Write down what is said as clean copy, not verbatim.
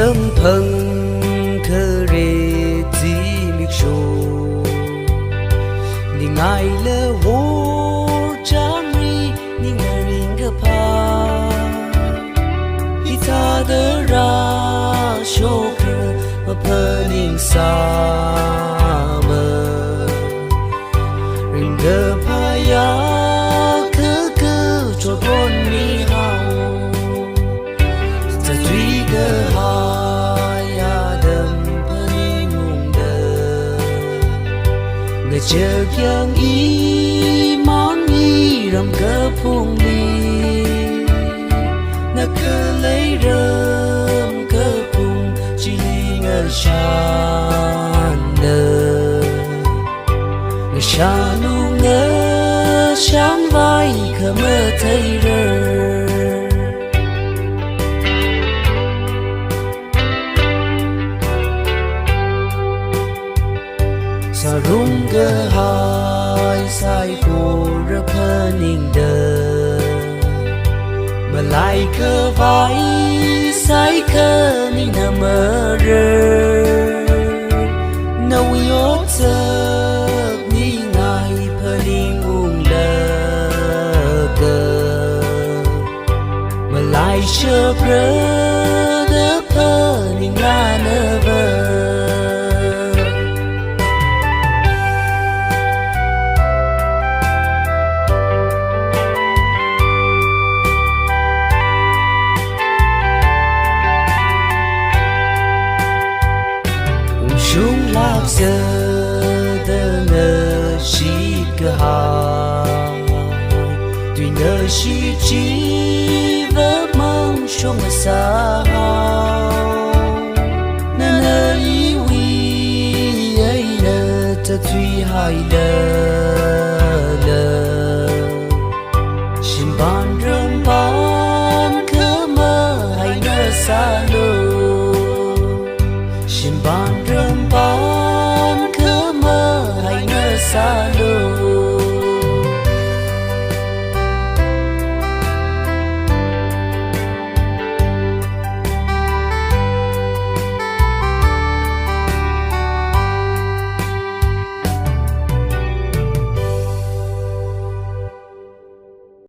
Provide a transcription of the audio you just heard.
sớm phăng khờ rê dì miếc sô ni ngài lơ vô chán ri ni ngài ring gấp pa ita đỡ ra show khờ mà phơ ning sa mơ ring gấp pa ya khờ khờ cho con mi hao ta duy gỡ chờ kyang y mong y ram cơ phung đi na cơ lấy rơm cơ phung chỉ ngờ shan nơ ngờ shan nu ngờ shan vai khờ mơ thấy rơ sa rung cơ hai sai phù rơ phơ ninh đơ mà lại cơ vai sai cơ ninh nà mơ rơ nâu yốt giấc ni ngài phơ ninh ung đơ cơ mà lại chớp rơ đơ phơ ninh nga nơ vơ chúng lạc giờ đơ nơ shi cơ hà tuy nơ shi chi vỡ mong trong xa